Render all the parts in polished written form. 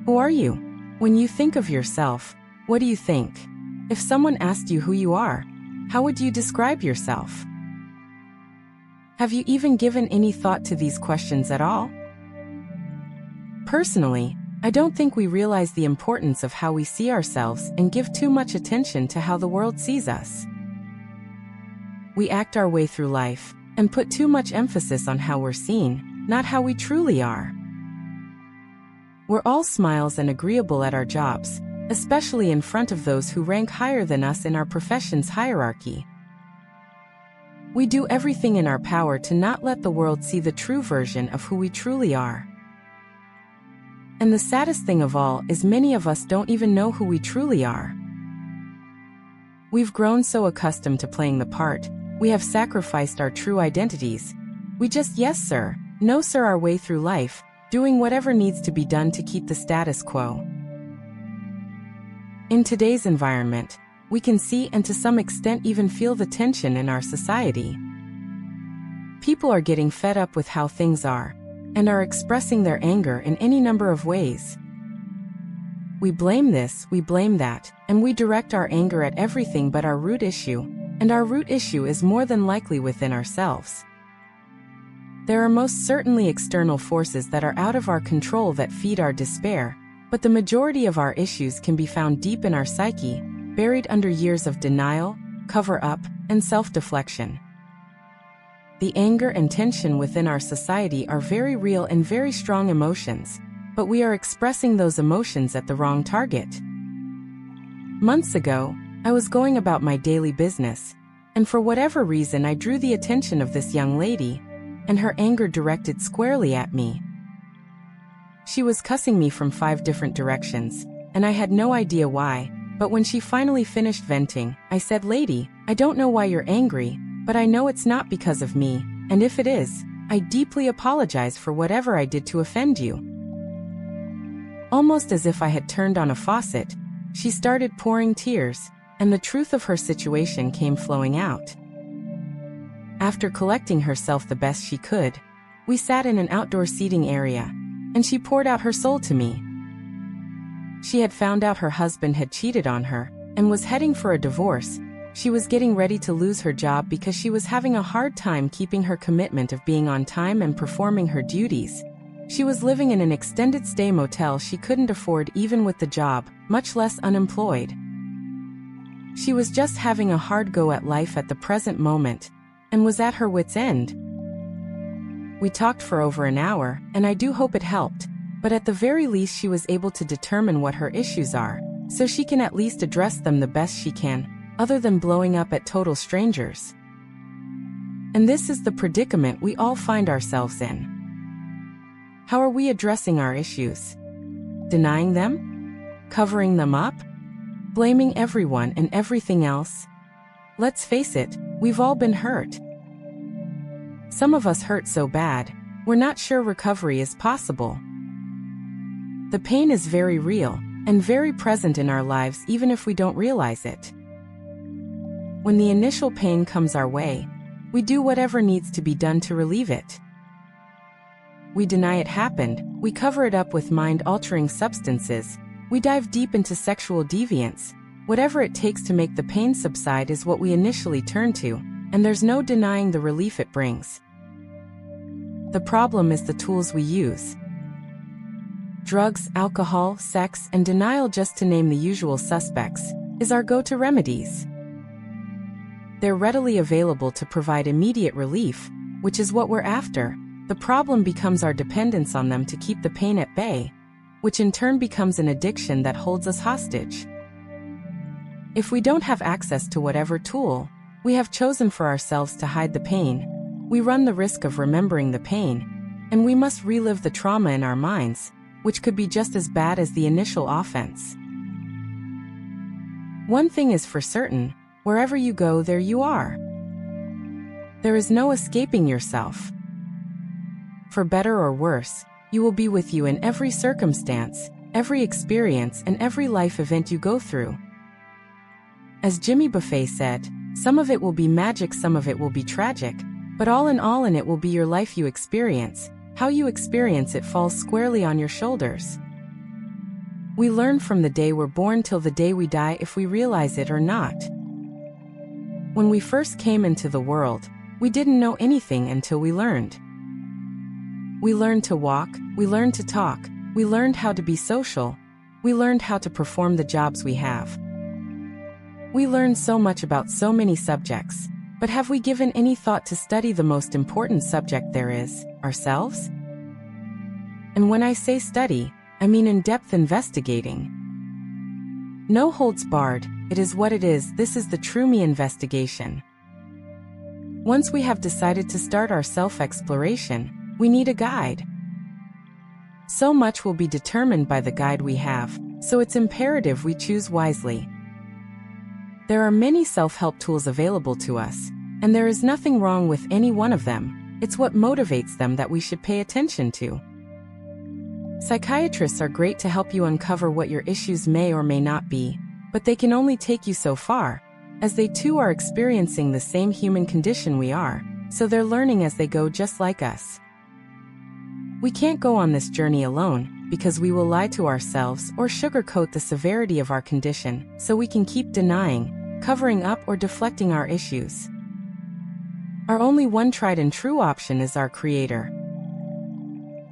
Who are you? When you think of yourself, what do you think? If someone asked you who you are, how would you describe yourself? Have you even given any thought to these questions at all? Personally, I don't think we realize the importance of how we see ourselves and give too much attention to how the world sees us. We act our way through life and put too much emphasis on how we're seen, not how we truly are. We're all smiles and agreeable at our jobs, especially in front of those who rank higher than us in our profession's hierarchy. We do everything in our power to not let the world see the true version of who we truly are. And the saddest thing of all is many of us don't even know who we truly are. We've grown so accustomed to playing the part, we have sacrificed our true identities. We just yes sir, no sir our way through life, doing whatever needs to be done to keep the status quo. In today's environment, we can see and to some extent even feel the tension in our society. People are getting fed up with how things are, and are expressing their anger in any number of ways. We blame this, we blame that, and we direct our anger at everything but our root issue, and our root issue is more than likely within ourselves. There are most certainly external forces that are out of our control that feed our despair, but the majority of our issues can be found deep in our psyche, buried under years of denial, cover-up, and self-deflection. The anger and tension within our society are very real and very strong emotions, but we are expressing those emotions at the wrong target. Months ago, I was going about my daily business, and for whatever reason I drew the attention of this young lady, and her anger directed squarely at me. She was cussing me from 5 different directions, and I had no idea why, but when she finally finished venting, I said, "Lady, I don't know why you're angry, but I know it's not because of me, and if it is, I deeply apologize for whatever I did to offend you." Almost as if I had turned on a faucet, she started pouring tears, and the truth of her situation came flowing out. After collecting herself the best she could, we sat in an outdoor seating area, and she poured out her soul to me. She had found out her husband had cheated on her, and was heading for a divorce. She was getting ready to lose her job because she was having a hard time keeping her commitment of being on time and performing her duties. She was living in an extended stay motel she couldn't afford even with the job, much less unemployed. She was just having a hard go at life at the present moment, and was at her wit's end. We talked for over an hour, and I do hope it helped, but at the very least she was able to determine what her issues are, so she can at least address them the best she can, other than blowing up at total strangers. And this is the predicament we all find ourselves in. How are we addressing our issues? Denying them? Covering them up? Blaming everyone and everything else? Let's face it, we've all been hurt. Some of us hurt so bad, we're not sure recovery is possible. The pain is very real, and very present in our lives even if we don't realize it. When the initial pain comes our way, we do whatever needs to be done to relieve it. We deny it happened, we cover it up with mind-altering substances, we dive deep into sexual deviance. Whatever it takes to make the pain subside is what we initially turn to, and there's no denying the relief it brings. The problem is the tools we use. Drugs, alcohol, sex, and denial, just to name the usual suspects, is our go-to remedies. They're readily available to provide immediate relief, which is what we're after. The problem becomes our dependence on them to keep the pain at bay, which in turn becomes an addiction that holds us hostage. If we don't have access to whatever tool we have chosen for ourselves to hide the pain, we run the risk of remembering the pain, and we must relive the trauma in our minds, which could be just as bad as the initial offense. One thing is for certain, wherever you go, there you are. There is no escaping yourself. For better or worse, you will be with you in every circumstance, every experience, and every life event you go through. As Jimmy Buffett said, some of it will be magic, some of it will be tragic, but all in it will be your life you experience. How you experience it falls squarely on your shoulders. We learn from the day we're born till the day we die, if we realize it or not. When we first came into the world, we didn't know anything until we learned. We learned to walk, we learned to talk, we learned how to be social, we learned how to perform the jobs we have. We learned so much about so many subjects, but have we given any thought to study the most important subject there is, ourselves? And when I say study, I mean in-depth investigating. No holds barred, it is what it is, this is the true me investigation. Once we have decided to start our self-exploration, we need a guide. So much will be determined by the guide we have, so it's imperative we choose wisely. There are many self-help tools available to us, and there is nothing wrong with any one of them. It's what motivates them that we should pay attention to. Psychiatrists are great to help you uncover what your issues may or may not be, but they can only take you so far, as they too are experiencing the same human condition we are, so they're learning as they go just like us. We can't go on this journey alone, because we will lie to ourselves or sugarcoat the severity of our condition, so we can keep denying, covering up or deflecting our issues. Our only one tried and true option is our Creator.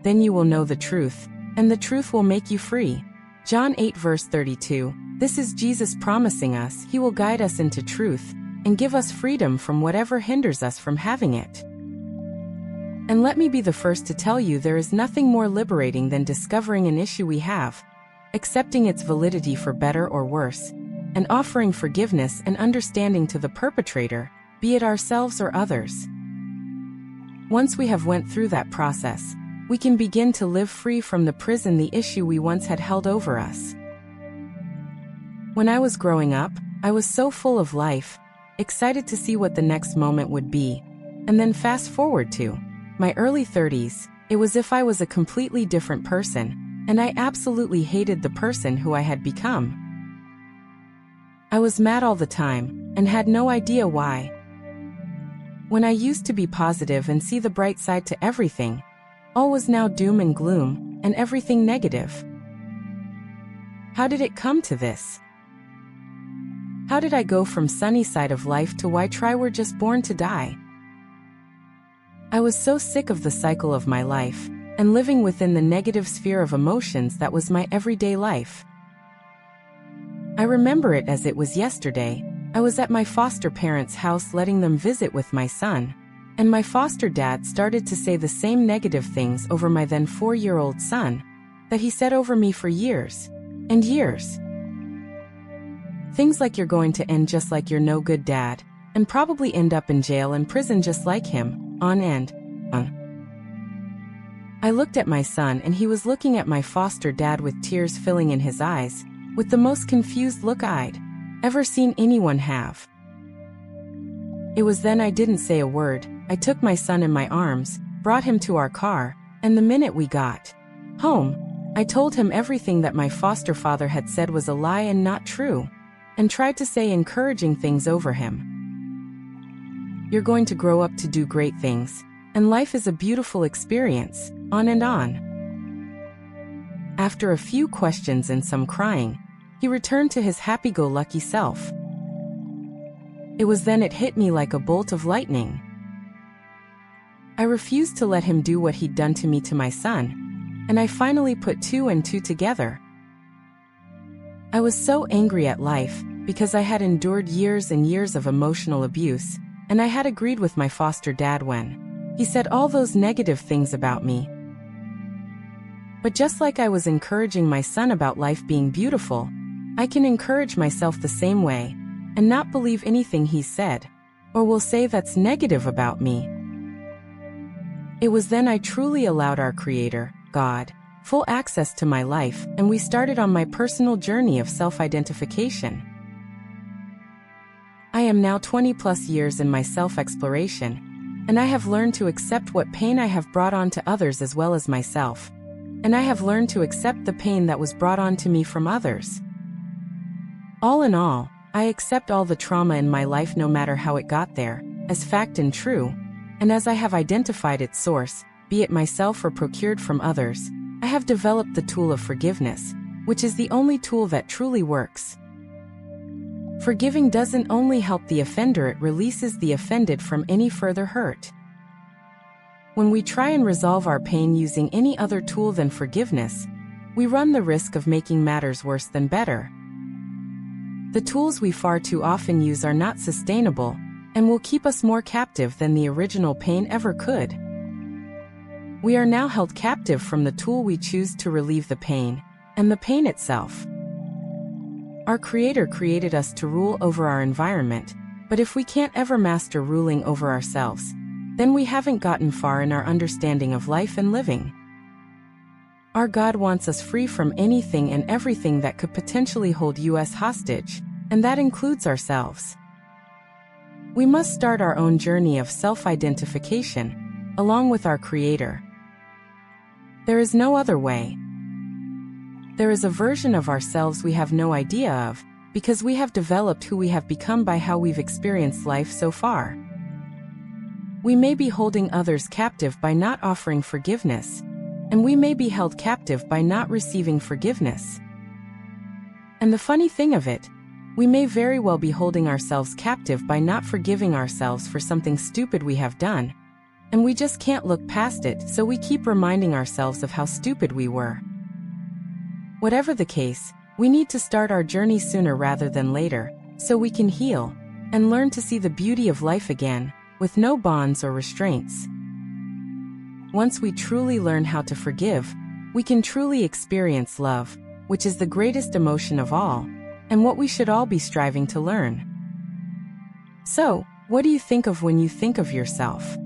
Then you will know the truth, and the truth will make you free. John 8 verse 32. This is Jesus promising us He will guide us into truth, and give us freedom from whatever hinders us from having it. And let me be the first to tell you, there is nothing more liberating than discovering an issue we have, accepting its validity for better or worse, and offering forgiveness and understanding to the perpetrator, be it ourselves or others. Once we have went through that process, we can begin to live free from the prison the issue we once had held over us. When I was growing up, I was so full of life, excited to see what the next moment would be, and then fast forward to my early 30s, it was as if I was a completely different person, and I absolutely hated the person who I had become. I was mad all the time, and had no idea why. When I used to be positive and see the bright side to everything, all was now doom and gloom, and everything negative. How did it come to this? How did I go from sunny side of life to why try we're just born to die? I was so sick of the cycle of my life, and living within the negative sphere of emotions that was my everyday life. I remember it as it was yesterday. I was at my foster parents' house letting them visit with my son, and my foster dad started to say the same negative things over my then 4-year-old son that he said over me for years and years. Things like you're going to end just like your no good dad, and probably end up in jail and prison just like him, on end. I looked at my son and he was looking at my foster dad with tears filling in his eyes, with the most confused look I'd ever seen anyone have. It was then I didn't say a word. I took my son in my arms, brought him to our car, and the minute we got home, I told him everything that my foster father had said was a lie and not true, and tried to say encouraging things over him. You're going to grow up to do great things, and life is a beautiful experience, on and on. After a few questions and some crying, he returned to his happy-go-lucky self. It was then it hit me like a bolt of lightning. I refused to let him do what he'd done to me to my son, and I finally put 2 and 2 together. I was so angry at life, because I had endured years and years of emotional abuse, and I had agreed with my foster dad when he said all those negative things about me. But just like I was encouraging my son about life being beautiful, I can encourage myself the same way, and not believe anything he said, or will say that's negative about me. It was then I truly allowed our Creator, God, full access to my life, and we started on my personal journey of self-identification. I am now 20+ years in my self-exploration, and I have learned to accept what pain I have brought on to others as well as myself, and I have learned to accept the pain that was brought on to me from others. All in all, I accept all the trauma in my life no matter how it got there, as fact and true, and as I have identified its source, be it myself or procured from others, I have developed the tool of forgiveness, which is the only tool that truly works. Forgiving doesn't only help the offender, it releases the offended from any further hurt. When we try and resolve our pain using any other tool than forgiveness, we run the risk of making matters worse than better. The tools we far too often use are not sustainable and will keep us more captive than the original pain ever could. We are now held captive from the tool we choose to relieve the pain, and the pain itself. Our Creator created us to rule over our environment, but if we can't ever master ruling over ourselves, then we haven't gotten far in our understanding of life and living. Our God wants us free from anything and everything that could potentially hold us hostage, and that includes ourselves. We must start our own journey of self-identification, along with our Creator. There is no other way. There is a version of ourselves we have no idea of, because we have developed who we have become by how we've experienced life so far. We may be holding others captive by not offering forgiveness, and we may be held captive by not receiving forgiveness. And the funny thing of it, we may very well be holding ourselves captive by not forgiving ourselves for something stupid we have done, and we just can't look past it, so we keep reminding ourselves of how stupid we were. Whatever the case, we need to start our journey sooner rather than later, so we can heal and learn to see the beauty of life again, with no bonds or restraints. Once we truly learn how to forgive, we can truly experience love, which is the greatest emotion of all, and what we should all be striving to learn. So, what do you think of when you think of yourself?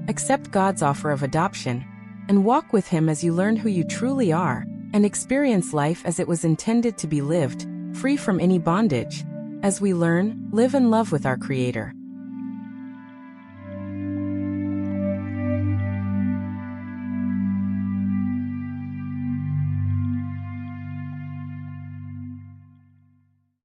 Accept God's offer of adoption, and walk with Him as you learn who you truly are, and experience life as it was intended to be lived, free from any bondage, as we learn, live and love with our Creator.